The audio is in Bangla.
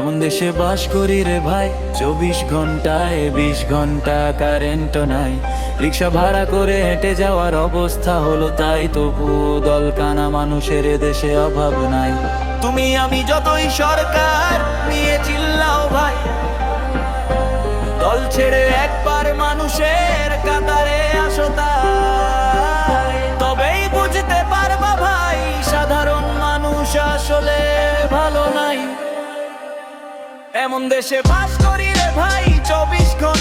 এমন দেশে বাস করি রে ভাই, 24 ঘন্টায় 20 ঘন্টা কারেন্ট নাই। রিক্সা ভাড়া করে হেঁটে যাওয়ার অবস্থা হলো তাই, তবু দল কানা মানুষের এ দেশে অভাব নাই। তুমি আমি যতই সরকার নিয়ে চিল্লাও ভাই, দল ছেড়ে একবার মানুষের কাতারে আসো তাই, তবেই বুঝতে পারবা ভাই সাধারণ মানুষ আসলে ভালো নাই। এমন দেশে বাস করি রে ভাই, 24 ঘন্টা